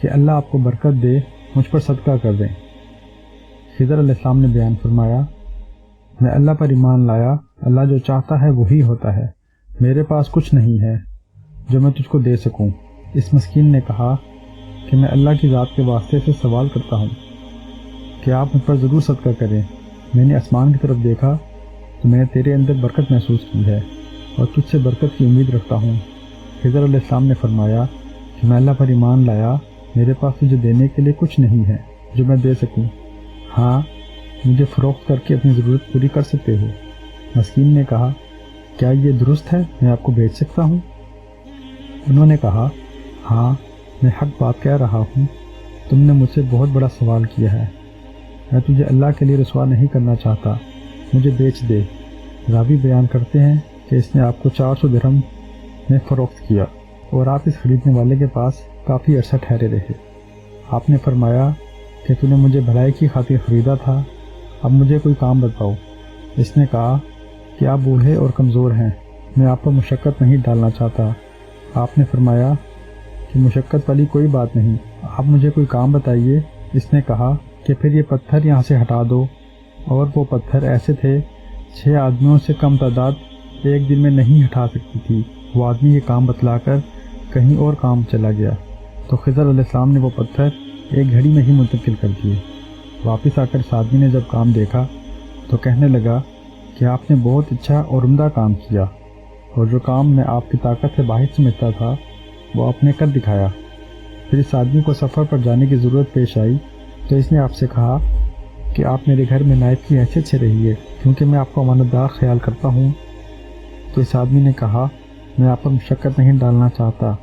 کہ اللہ آپ کو برکت دے، مجھ پر صدقہ کر دیں۔ خضر علیہ السلام نے بیان فرمایا، میں اللہ پر ایمان لایا، اللہ جو چاہتا ہے وہی ہوتا ہے، میرے پاس کچھ نہیں ہے جو میں تجھ کو دے سکوں۔ اس مسکین نے کہا کہ میں اللہ کی ذات کے واسطے سے سوال کرتا ہوں کہ آپ مجھ پر ضرور صدقہ کریں۔ میں نے آسمان کی طرف دیکھا تو میں نے تیرے اندر برکت محسوس کی ہے اور تجھ سے برکت کی امید رکھتا ہوں۔ خضر علیہ السلام نے فرمایا کہ میں اللہ پر ایمان لایا، میرے پاس تجھے دینے کے لیے کچھ نہیں ہے جو میں دے سکوں، ہاں مجھے فروخت کر کے اپنی ضرورت پوری کر سکتے ہو۔ مسکین نے کہا، کیا یہ درست ہے، میں آپ کو بیچ سکتا ہوں؟ انہوں نے کہا، ہاں میں حق بات کہہ رہا ہوں، تم نے مجھ سے بہت بڑا سوال کیا ہے، میں تجھے اللہ کے لیے رسوا نہیں کرنا چاہتا، مجھے بیچ دے۔ راوی بیان کرتے ہیں کہ اس نے آپ کو 400 درہم میں فروخت کیا اور آپ اس خریدنے والے کے پاس کافی عرصہ ٹھہرے رہے۔ آپ نے فرمایا کہ تو نے مجھے بھلائی کی خاطر خریدا تھا، اب مجھے کوئی کام بتاؤ۔ اس نے کہا کہ آپ بوڑھے اور کمزور ہیں، میں آپ پر مشقت نہیں ڈالنا چاہتا۔ آپ نے فرمایا کہ مشقت والی کوئی بات نہیں، آپ مجھے کوئی کام بتائیے۔ اس نے کہا کہ پھر یہ پتھر یہاں سے ہٹا دو، اور وہ پتھر ایسے تھے 6 آدمیوں سے کم تعداد ایک دن میں نہیں ہٹا سکتی تھی۔ وہ آدمی یہ کام بتلا کر کہیں اور کام چلا گیا تو خضر علیہ السلام نے وہ پتھر ایک گھڑی میں ہی منتقل کر دیے۔ واپس آ کر اس آدمی نے جب کام دیکھا تو کہنے لگا کہ آپ نے بہت اچھا اور عمدہ کام کیا، اور جو کام میں آپ کی طاقت سے باہر سمجھتا تھا وہ آپ نے کر دکھایا۔ پھر اس آدمی کو سفر پر جانے کی ضرورت پیش آئی تو اس نے آپ سے کہا کہ آپ میرے گھر میں نائب کی حیثیت سے رہیے، کیونکہ میں آپ کو امانت دار خیال کرتا ہوں۔ تو اس آدمی نے کہا، میں آپ پر مشقت نہیں ڈالنا چاہتا۔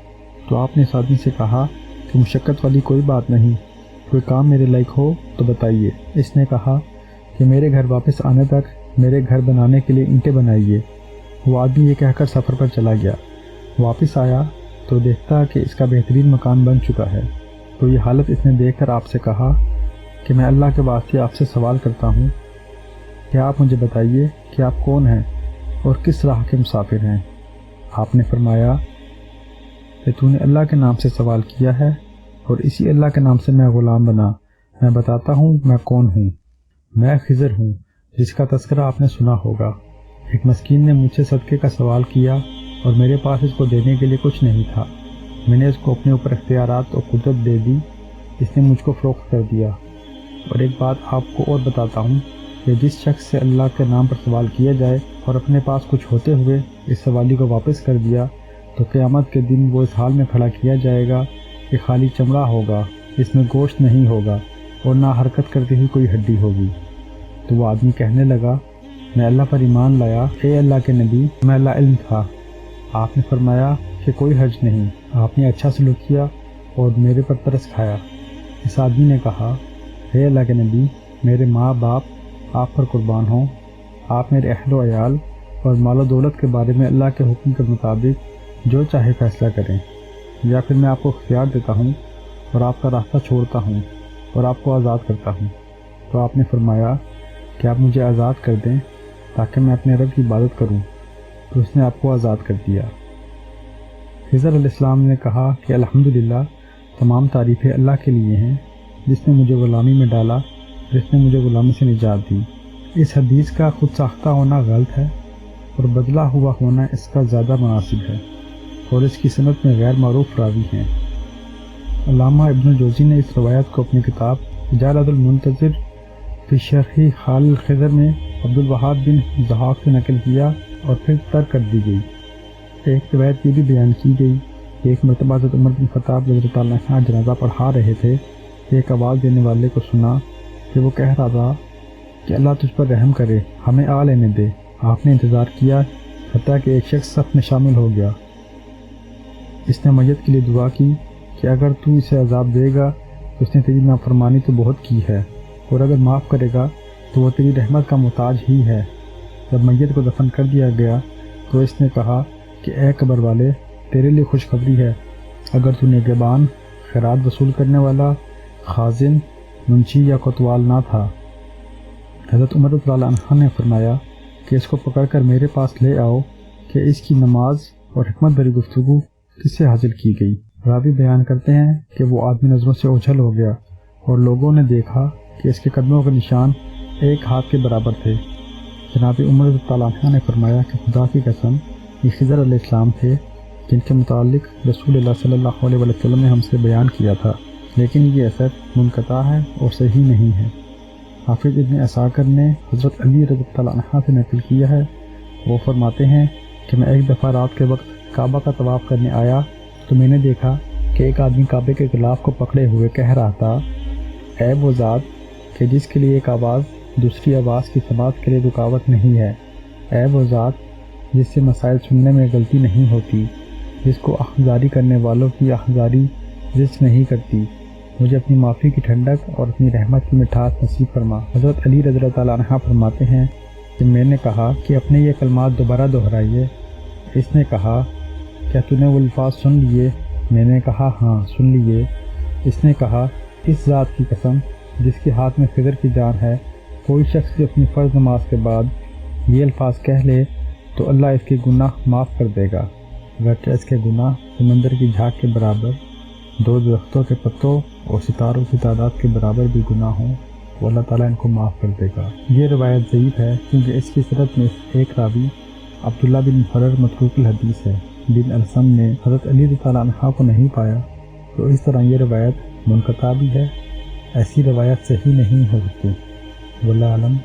تو آپ نے اس آدمی سے کہا کہ مشقت والی کوئی بات نہیں، کوئی کام میرے لائق ہو تو بتائیے۔ اس نے کہا کہ میرے گھر واپس آنے تک میرے گھر بنانے کے لیے اینٹیں بنائیے۔ وہ آدمی یہ کہہ کر سفر پر چلا گیا۔ واپس آیا تو دیکھتا کہ اس کا بہترین مکان بن چکا ہے۔ تو یہ حالت اس نے دیکھ کر آپ سے کہا کہ میں اللہ کے واسطے آپ سے سوال کرتا ہوں کہ آپ مجھے بتائیے کہ آپ کون ہیں اور کس راہ کے مسافر ہیں؟ آپ نے فرمایا کہ تو نے اللہ کے نام سے سوال کیا ہے اور اسی اللہ کے نام سے میں غلام بنا۔ میں بتاتا ہوں میں کون ہوں۔ میں خضر ہوں جس کا تذکرہ آپ نے سنا ہوگا۔ ایک مسکین نے مجھ سے صدقے کا سوال کیا اور میرے پاس اس کو دینے کے لیے کچھ نہیں تھا، میں نے اس کو اپنے اوپر اختیارات اور قدرت دے دی، اس نے مجھ کو فروخت کر دیا۔ اور ایک بات آپ کو اور بتاتا ہوں کہ جس شخص سے اللہ کے نام پر سوال کیا جائے اور اپنے پاس کچھ ہوتے ہوئے اس سوالی کو واپس کر دیا تو قیامت کے دن وہ اس حال میں کھڑا کیا جائے گا کہ خالی چمڑا ہوگا، اس میں گوشت نہیں ہوگا اور نہ حرکت کرتی ہوئی کوئی ہڈی ہوگی۔ تو وہ آدمی کہنے لگا، میں اللہ پر ایمان لایا، اے اللہ کے نبی میں لا علم تھا۔ آپ نے فرمایا کہ کوئی حرج نہیں، آپ نے اچھا سلوک کیا اور میرے پر ترس کھایا۔ اس آدمی نے کہا، اے اللہ کے نبی میرے ماں باپ آپ پر قربان ہوں، آپ میرے اہل و عیال اور مال و دولت کے بارے میں اللہ کے حکم کے مطابق جو چاہے فیصلہ کریں، یا پھر میں آپ کو اختیار دیتا ہوں اور آپ کا راستہ چھوڑتا ہوں اور آپ کو آزاد کرتا ہوں۔ تو آپ نے فرمایا کہ آپ مجھے آزاد کر دیں تاکہ میں اپنے رب کی عبادت کروں، تو اس نے آپ کو آزاد کر دیا۔ خضر علیہ السلام نے کہا کہ الحمدللہ، تمام تعریفیں اللہ کے لیے ہیں جس نے مجھے غلامی میں ڈالا، جس نے مجھے غلامی سے نجات دی۔ اس حدیث کا خود ساختہ ہونا غلط ہے اور بدلا ہوا ہونا اس کا زیادہ مناسب ہے، اور اس کی سند میں غیر معروف راوی ہیں۔ علامہ ابن جوزی نے اس روایت کو اپنی کتاب اجالۃ المنتظر فی شرح خال الخضر میں عبدالوہاب بن ضحاک سے نقل کیا اور پھر ترک کر دی گئی۔ ایک روایت یہ بھی بیان کی گئی کہ ایک مرتبہ حضرت عمر بن خطاب رضی اللہ عنہ جنازہ پڑھا رہے تھے کہ ایک آواز دینے والے کو سنا کہ وہ کہہ رہا تھا کہ اللہ تجھ پر رحم کرے، ہمیں آ لینے دے۔ آپ نے انتظار کیا حتیٰ کہ ایک شخص صف میں شامل ہو گیا۔ اس نے میت کے لیے دعا کی کہ اگر تو اسے عذاب دے گا تو اس نے تیری نافرمانی تو بہت کی ہے، اور اگر معاف کرے گا تو وہ تیری رحمت کا محتاج ہی ہے۔ جب میت کو دفن کر دیا گیا تو اس نے کہا کہ اے قبر والے، تیرے لیے خوشخبری ہے، اگر تو نگہبان، خیرات وصول کرنے والا، خازن، منشی یا کوتوال نہ تھا۔ حضرت عمر رضی اللہ عنہ نے فرمایا کہ اس کو پکڑ کر میرے پاس لے آؤ کہ اس کی نماز اور حکمت بھری گفتگو کس سے حاصل کی گئی۔ راوی بیان کرتے ہیں کہ وہ آدمی نظروں سے اوجھل ہو گیا اور لوگوں نے دیکھا کہ اس کے قدموں کے نشان ایک ہاتھ کے برابر تھے۔ جناب عمر رضی اللہ عنہ نے فرمایا کہ خدا کی قسم یہ خضر علیہ السلام تھے جن کے متعلق رسول اللہ صلی اللہ علیہ وسلم نے ہم سے بیان کیا تھا، لیکن یہ اثر منقطع ہے اور صحیح نہیں ہے۔ حافظ ابن عساکر نے حضرت علی رضی اللہ عنہ سے نقل کیا ہے، وہ فرماتے ہیں کہ میں ایک دفعہ رات کے وقت کعبہ کا طواف کرنے آیا تو میں نے دیکھا کہ ایک آدمی کعبے کے غلاف کو پکڑے ہوئے کہہ رہا تھا، اے وہ ذات کہ جس کے لیے ایک آواز دوسری آواز کی سماعت کے لیے رکاوٹ نہیں ہے، اے وہ ذات جس سے مسائل سننے میں غلطی نہیں ہوتی، جس کو اخذاری کرنے والوں کی اخذاری رزق نہیں کرتی، مجھے اپنی معافی کی ٹھنڈک اور اپنی رحمت کی مٹھاس نصیب فرما۔ حضرت علی رضی اللہ عنہ فرماتے ہیں کہ میں نے کہا کہ اپنے یہ کلمات دوبارہ دہرائیے۔ اس نے کہا کیا تو نے وہ الفاظ سن لیے؟ میں نے کہا ہاں سن لیے۔ اس نے کہا اس ذات کی قسم جس کے ہاتھ میں خضر کی جان ہے، کوئی شخص بھی اپنی فرض نماز کے بعد یہ الفاظ کہہ لے تو اللہ اس کے گناہ معاف کر دے گا، اگرچہ اس کے گناہ سمندر کی جھاگ کے برابر، 2 درختوں کے پتوں اور ستاروں کی تعداد کے برابر بھی گناہ ہوں، وہ اللہ تعالیٰ ان کو معاف کر دے گا۔ یہ روایت ضعیف ہے کیونکہ اس کی صنعت میں ایک راوی عبداللہ بن محرر متروک الحدیث ہے۔ بن السم نے حضرت علی رضی اللہ عنہ کو نہیں پایا، تو اس طرح یہ روایت منقطع بھی ہے، ایسی روایت صحیح نہیں ہو سکتی۔ واللہ عالم۔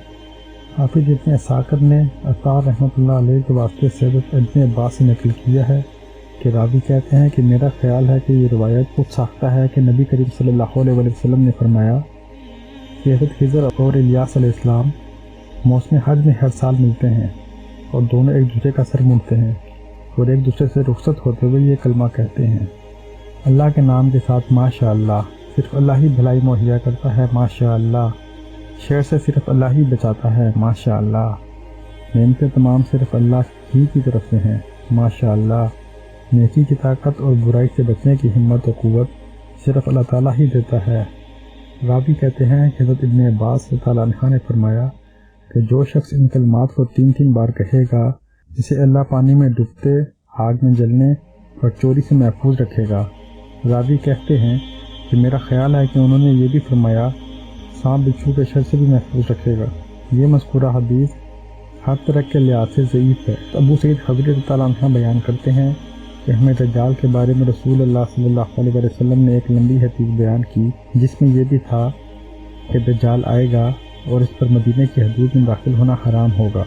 حافظ ابن عساکر نے عطار رحمۃ اللہ علیہ کے واسطے سے حضرت ابن عباس سے نقل کیا ہے کہ راوی کہتے ہیں کہ میرا خیال ہے کہ یہ روایت خود ساختہ ہے کہ نبی کریم صلی اللہ علیہ وسلم نے فرمایا کہ حضرت خضر اور الیاس علیہ السلام موسم حج میں ہر سال ملتے ہیں اور دونوں ایک دوسرے کا سر مونڈتے ہیں اور ایک دوسرے سے رخصت ہوتے ہوئے یہ کلمہ کہتے ہیں، اللہ کے نام کے ساتھ ماشاء اللہ، صرف اللہ ہی بھلائی مہیا کرتا ہے ماشاء اللہ، شر سے صرف اللہ ہی بچاتا ہے ماشاء اللہ، نعمتیں تمام صرف اللہ ہی کی طرف سے ہیں ماشاء اللہ، نیکی کی طاقت اور برائی سے بچنے کی ہمت و قوت صرف اللہ تعالیٰ ہی دیتا ہے۔ راوی کہتے ہیں کہ حضرت ابن عباس رضی اللہ عنہ نے فرمایا کہ جو شخص ان کلمات کو 3 بار کہے گا جسے اللہ پانی میں ڈوبتے، آگ میں جلنے اور چوری سے محفوظ رکھے گا۔ راوی کہتے ہیں کہ میرا خیال ہے کہ انہوں نے یہ بھی فرمایا سانپ بچھو کے شر سے بھی محفوظ رکھے گا۔ یہ مذکورہ حدیث ہر طرح کے لحاظ سے ضعیف ہے۔ ابو سعید خدری رضی اللہ عنہ بیان کرتے ہیں کہ ہمیں دجال کے بارے میں رسول اللہ صلی اللہ علیہ وسلم نے ایک لمبی حدیث بیان کی جس میں یہ بھی تھا کہ دجال آئے گا اور اس پر مدینے کی حدود میں داخل ہونا حرام ہوگا۔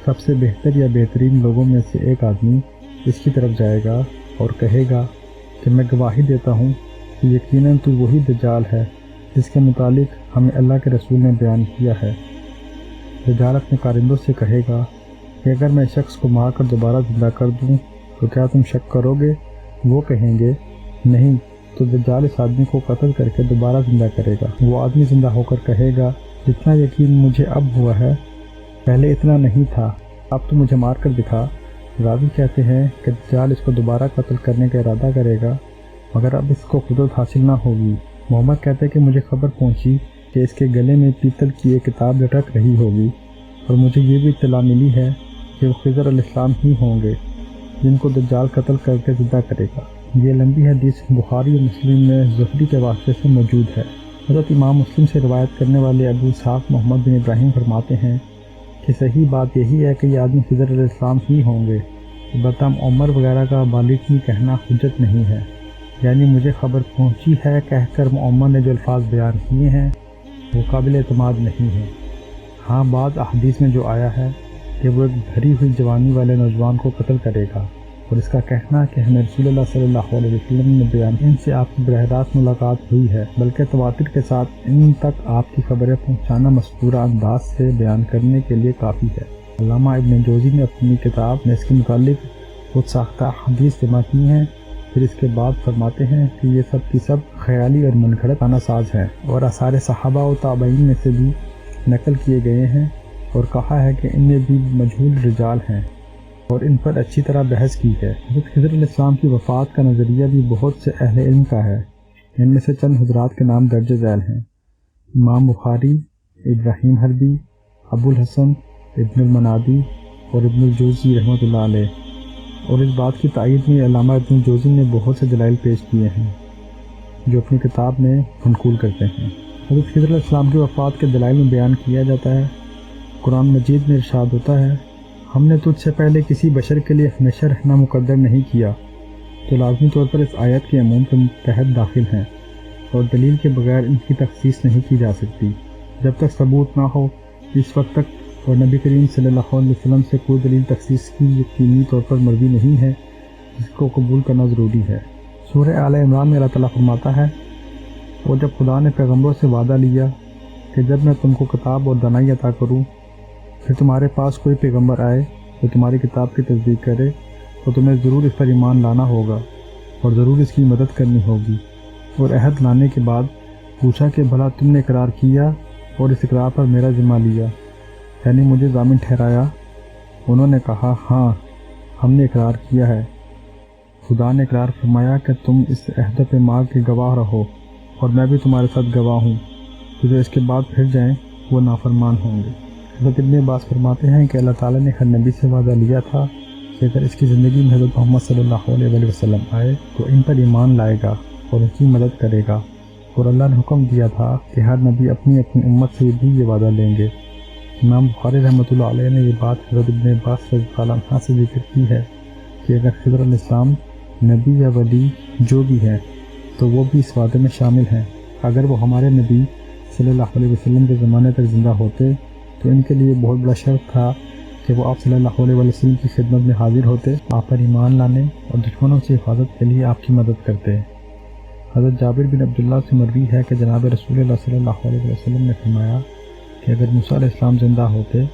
سب سے بہتر یا بہترین لوگوں میں سے ایک آدمی اس کی طرف جائے گا اور کہے گا کہ میں گواہی دیتا ہوں کہ یقیناً تو وہی دجال ہے جس کے متعلق ہمیں اللہ کے رسول نے بیان کیا ہے۔ دجال اپنے کارندوں سے کہے گا کہ اگر میں شخص کو مار کر دوبارہ زندہ کر دوں تو کیا تم شک کرو گے؟ وہ کہیں گے نہیں، تو دجال اس آدمی کو قتل کر کے دوبارہ زندہ کرے گا۔ وہ آدمی زندہ ہو کر کہے گا جتنا یقین مجھے اب ہوا ہے پہلے اتنا نہیں تھا، اب تو مجھے مار کر دکھا۔ راوی کہتے ہیں کہ دجال اس کو دوبارہ قتل کرنے کا ارادہ کرے گا مگر اب اس کو قدرت حاصل نہ ہوگی۔ محمد کہتے ہیں کہ مجھے خبر پہنچی کہ اس کے گلے میں پیتل کی ایک کتاب لٹک رہی ہوگی اور مجھے یہ بھی اطلاع ملی ہے کہ وہ خضر علیہ السلام ہی ہوں گے جن کو دجال قتل کر کے زندہ کرے گا۔ یہ لمبی حدیث بخاری و مسلم میں زہری کے واسطے سے موجود ہے۔ حضرت امام مسلم سے روایت کرنے والے ابو اسحاق محمد بن ابراہیم فرماتے ہیں کہ صحیح بات یہی ہے کہ یہ آدمی خضر علیہ السلام ہی ہوں گے، البتہ عمر وغیرہ کا بالغ کہنا حجت نہیں ہے، یعنی مجھے خبر پہنچی ہے کہہ کر عمر نے جو الفاظ بیان کیے ہیں وہ قابل اعتماد نہیں ہیں۔ ہاں بعض احادیث میں جو آیا ہے کہ وہ ایک بھری ہوئی جوانی والے نوجوان کو قتل کرے گا، اور اس کا کہنا کہ ہمیں رسول اللہ صلی اللہ علیہ وسلم نے بیان ان سے آپ کی براہ راست ملاقات ہوئی ہے، بلکہ تواتر کے ساتھ ان تک آپ کی خبریں پہنچانا مذکورہ انداز سے بیان کرنے کے لیے کافی ہے۔ علامہ ابن جوزی نے اپنی کتاب میں اس کے متعلق خود ساختہ حدیث جمع کی ہیں، پھر اس کے بعد فرماتے ہیں کہ یہ سب کی سب خیالی اور منگھڑت خانہ ساز ہیں اور آثار صحابہ و تابعین میں سے بھی نقل کیے گئے ہیں، اور کہا ہے کہ ان میں بھی مجہول رجال ہیں اور ان پر اچھی طرح بحث کی ہے۔ حضرت خضر علیہ السلام کی وفات کا نظریہ بھی بہت سے اہل علم کا ہے، ان میں سے چند حضرات کے نام درج ذیل ہیں: امام بخاری، ابراہیم حربی، ابو الحسن، ابن المنادی اور ابن الجوزی رحمۃ اللہ علیہ۔ اور اس بات کی تائید میں علامہ ابن جوزی نے بہت سے دلائل پیش کیے ہیں جو اپنی کتاب میں منقول کرتے ہیں۔ حضرت خضر علیہ السلام کی وفات کے دلائل میں بیان کیا جاتا ہے، قرآن مجید میں ارشاد ہوتا ہے، ہم نے تجھ سے پہلے کسی بشر کے لیے ہمیشہ رہنا مقدر نہیں کیا، تو لازمی طور پر اس آیت کے عموم کے تحت داخل ہیں اور دلیل کے بغیر ان کی تخصیص نہیں کی جا سکتی۔ جب تک ثبوت نہ ہو اس وقت تک اور نبی کریم صلی اللہ علیہ وسلم سے کوئی دلیل تخصیص کی یقینی طور پر مروی نہیں ہے جس کو قبول کرنا ضروری ہے۔ سورہ آل عمران میں اللہ تعالیٰ فرماتا ہے، اور جب خدا نے پیغمبروں سے وعدہ لیا کہ جب میں تم کو کتاب اور دانائی عطا کروں پھر تمہارے پاس کوئی پیغمبر آئے جو تمہاری کتاب کی تصدیق کرے تو تمہیں ضرور اس پر ایمان لانا ہوگا اور ضرور اس کی مدد کرنی ہوگی۔ اور عہد لانے کے بعد پوچھا کہ بھلا تم نے اقرار کیا اور اس اقرار پر میرا ذمہ لیا، یعنی مجھے ضامن ٹھہرایا؟ انہوں نے کہا ہاں ہم نے اقرار کیا ہے۔ خدا نے اقرار فرمایا کہ تم اس عہد پیمان کے گواہ رہو اور میں بھی تمہارے ساتھ گواہ ہوں، تو جو اس کے بعد پھر جائیں وہ نافرمان ہوں گے۔ حضرت ابن عباس فرماتے ہیں کہ اللہ تعالیٰ نے ہر نبی سے وعدہ لیا تھا کہ اگر اس کی زندگی میں حضرت محمد صلی اللہ علیہ وسلم آئے تو ان پر ایمان لائے گا اور ان کی مدد کرے گا، اور اللہ نے حکم دیا تھا کہ ہر نبی اپنی اپنی امت سے بھی یہ وعدہ لیں گے۔ امام بخاری رحمۃ اللہ علیہ نے یہ بات حضرت ابن عباس رضی اللہ عنہ سے ذکر کی ہے کہ اگر خضر علیہ السلام نبی یا ولی جو بھی ہے تو وہ بھی اس وعدے میں شامل ہیں۔ اگر وہ ہمارے نبی صلی اللہ علیہ وسلم کے زمانے تک زندہ ہوتے تو ان کے لیے بہت بڑا شرف تھا کہ وہ آپ صلی اللہ علیہ وسلم کی خدمت میں حاضر ہوتے، آپ پر ایمان لانے اور دشمنوں سے حفاظت کے لیے آپ کی مدد کرتے۔ حضرت جابر بن عبداللہ سے مروی ہے کہ جناب رسول اللہ صلی اللہ علیہ وسلم نے فرمایا کہ اگر موسیٰ علیہ السلام زندہ ہوتے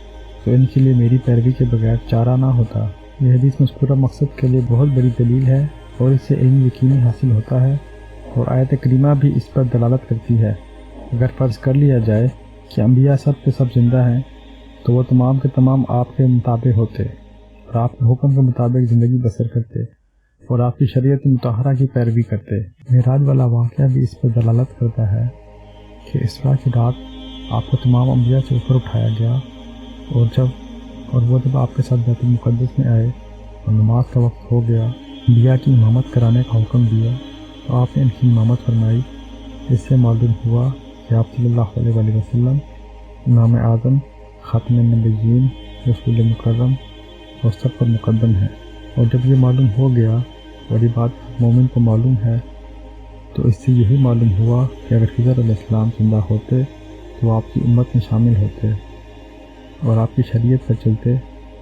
تو ان کے لیے میری پیروی کے بغیر چارہ نہ ہوتا۔ یہ حدیث مذکورہ مقصد کے لیے بہت بڑی دلیل ہے اور اس سے علم یقینی حاصل ہوتا ہے، اور آیت کریمہ بھی اس پر دلالت کرتی ہے۔ اگر فرض کر لیا جائے کہ انبیاء سب کے سب زندہ ہیں تو وہ تمام کے تمام آپ کے مطابق ہوتے اور آپ کے حکم کے مطابق زندگی بسر کرتے اور آپ کی شریعت مطہرہ کی پیروی کرتے۔ معراج والا واقعہ بھی اس پر دلالت کرتا ہے کہ اسراء کی رات آپ کو تمام انبیاء سے اوپر اٹھایا گیا، اور وہ جب آپ کے ساتھ بیت المقدس میں آئے اور نماز کا وقت ہو گیا، انبیاء کی امامت کرانے کا حکم دیا تو آپ نے ان کی امامت فرمائی۔ اس سے معلوم ہوا کہ آپ صلی اللہ علیہ وسلم امام اعظم، خاتم النبیین، رسول مکرم اور سب پر مقدم ہیں۔ اور جب یہ معلوم ہو گیا اور یہ بات مومن کو معلوم ہے تو اس سے یہی معلوم ہوا کہ اگر خضر علیہ السلام زندہ ہوتے تو آپ کی امت میں شامل ہوتے اور آپ کی شریعت پر چلتے،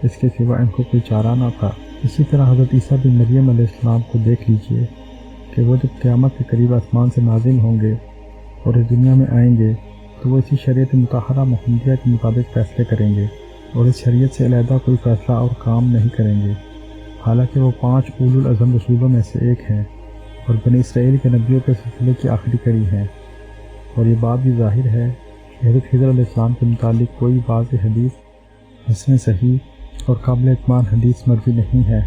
اس کے سوا ان کو کوئی چارہ نہ تھا۔ اسی طرح حضرت عیسیٰ بن مریم علیہ السلام کو دیکھ لیجئے کہ وہ جب قیامت کے قریب آسمان سے نازل ہوں گے اور اس دنیا میں آئیں گے تو وہ اسی شریعت مطہرہ محمدیہ کے مطابق فیصلے کریں گے اور اس شریعت سے علیحدہ کوئی فیصلہ اور کام نہیں کریں گے، حالانکہ وہ 5 اولو العزم رسولوں میں سے ایک ہیں اور بنی اسرائیل کے نبیوں کے سلسلے کی آخری کڑی ہیں۔ اور یہ بات بھی ظاہر ہے کہ حضرت خضر علیہ السلام کے متعلق کوئی واضح حدیث، حسن صحیح اور قابل اعتماد حدیث مروی نہیں ہے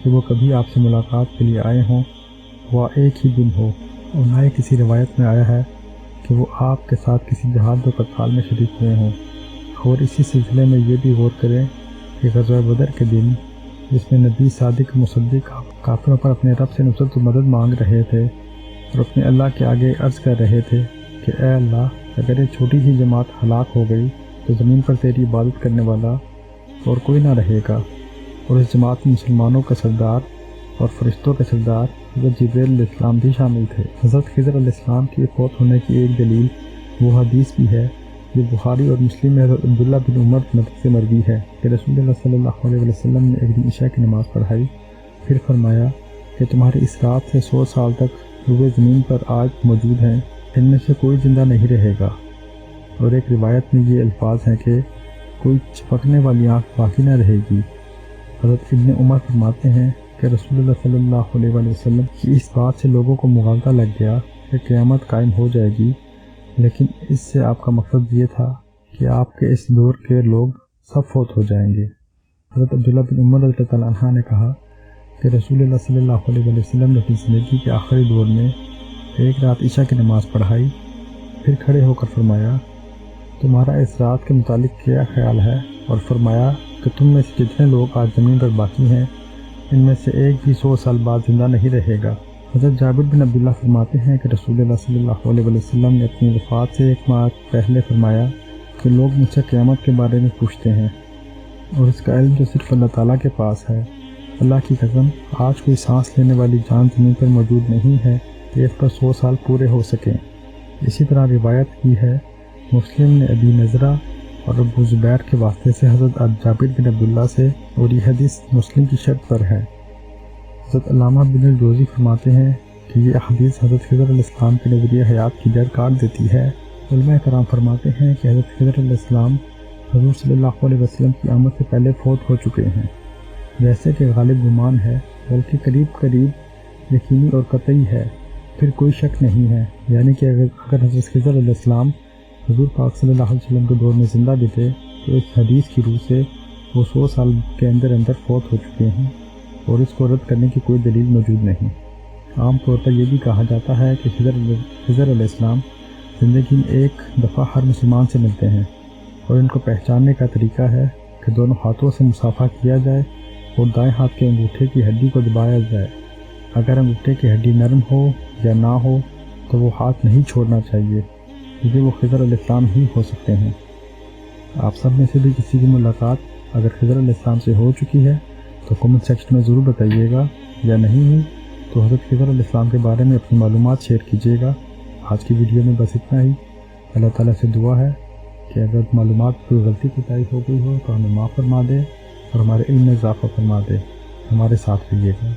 کہ وہ کبھی آپ سے ملاقات کے لیے آئے ہوں، وہ ایک ہی دن ہو، اور نہ ہی کسی روایت میں آیا ہے کہ وہ آپ کے ساتھ کسی جہاد و قتال میں شریک ہوئے ہوں۔ اور اسی سلسلے میں یہ بھی غور کریں کہ غزوہ بدر کے دن جس میں نبی صادق مصدق کافروں پر اپنے رب سے نصرت و مدد مانگ رہے تھے اور اپنے اللہ کے آگے عرض کر رہے تھے کہ اے اللہ، اگر یہ چھوٹی سی جماعت ہلاک ہو گئی تو زمین پر تیری عبادت کرنے والا اور کوئی نہ رہے گا، اور اس جماعت میں مسلمانوں کا سردار اور فرشتوں کے سردار حضرت جبریل علیہ السلام بھی شامل تھے۔ حضرت خضر علیہ السلام کے فوت ہونے کی ایک دلیل وہ حدیث بھی ہے جو بخاری اور مسلم میں حضرت عبداللہ بن عمر کی مدد سے مروی ہے کہ رسول اللہ صلی اللہ علیہ وسلم نے ایک دن عشاء کی نماز پڑھائی، پھر فرمایا کہ تمہاری اس رات سے 100 سال تک روئے زمین پر آج موجود ہیں، ان میں سے کوئی زندہ نہیں رہے گا۔ اور ایک روایت میں یہ الفاظ ہیں کہ کوئی چپکنے والی آنکھ باقی نہ رہے گی۔ حضرت ابن عمر فرماتے ہیں کہ رسول اللہ صلی اللہ علیہ وسلم کی اس بات سے لوگوں کو مغالطہ لگ گیا کہ قیامت قائم ہو جائے گی، لیکن اس سے آپ کا مقصد یہ تھا کہ آپ کے اس دور کے لوگ سب فوت ہو جائیں گے۔ حضرت عبداللہ بن عمر رضی اللہ عنہ نے کہا کہ رسول اللہ صلی اللہ علیہ وسلم نے اپنی زندگی کے آخری دور میں ایک رات عشاء کی نماز پڑھائی، پھر کھڑے ہو کر فرمایا تمہارا اس رات کے متعلق کیا خیال ہے، اور فرمایا کہ تم میں سے جتنے لوگ آج زمین پر باقی ہیں ان میں سے ایک بھی 100 سال بعد زندہ نہیں رہے گا۔ حضرت جابر بن عبداللہ فرماتے ہیں کہ رسول اللہ صلی اللہ علیہ وسلم نے اپنی وفات سے 1 ماہ پہلے فرمایا کہ لوگ مجھ سے قیامت کے بارے میں پوچھتے ہیں اور اس کا علم جو صرف اللہ تعالیٰ کے پاس ہے۔ اللہ کی قسم، آج کوئی سانس لینے والی جان زمین پر موجود نہیں ہے کہ اس پر 100 سال پورے ہو سکیں۔ اسی طرح روایت کی ہے، مسلم نے ابی نضرہ اور ابو زبیر کے واسطے سے حضرت جابر بن عبداللہ سے، اور یہ حدیث مسلم کی شرط پر ہے۔ حضرت علامہ بن الجوزی فرماتے ہیں کہ یہ حدیث حضرت خضر علیہ السلام کے نظریہ حیات کی جڑ کاٹ دیتی ہے۔ علماء کرام فرماتے ہیں کہ حضرت خضر علیہ السلام حضور صلی اللہ علیہ وسلم کی آمد سے پہلے فوت ہو چکے ہیں، جیسے کہ غالب گمان ہے، بلکہ قریب یقینی اور قطعی ہے، پھر کوئی شک نہیں ہے، یعنی کہ اگر حضرت خضر علیہ السلام حضور پاک صلی اللہ علیہ وسلم کے دور میں زندہ بھی تھے تو اس حدیث کی روح سے وہ 100 سال کے اندر فوت ہو چکے ہیں، اور اس کو رد کرنے کی کوئی دلیل موجود نہیں۔ عام طور پر یہ بھی کہا جاتا ہے کہ خضر علیہ السلام زندگی میں ایک دفعہ ہر مسلمان سے ملتے ہیں، اور ان کو پہچاننے کا طریقہ ہے کہ دونوں ہاتھوں سے مصافحہ کیا جائے اور دائیں ہاتھ کے انگوٹھے کی ہڈی کو دبایا جائے۔ اگر انگوٹھے کی ہڈی نرم ہو یا نہ ہو تو وہ ہاتھ نہیں چھوڑنا چاہیے، کیونکہ وہ خضر علیہ السلام ہی ہو سکتے ہیں۔ آپ سب میں سے بھی کسی کی ملاقات اگر خضر علیہ السلام سے ہو چکی ہے تو کمنٹ سیکشن میں ضرور بتائیے گا، یا نہیں ہوئی تو حضرت خضر علیہ السلام کے بارے میں اپنی معلومات شیئر کیجیے گا۔ آج کی ویڈیو میں بس اتنا ہی۔ اللہ تعالیٰ سے دعا ہے کہ اگر معلومات کوئی غلطی کوتاہی ہو گئی ہو تو ہمیں معاف فرما دے اور ہمارے علم میں اضافہ فرما دے۔ ہمارے ساتھ رہیے گا۔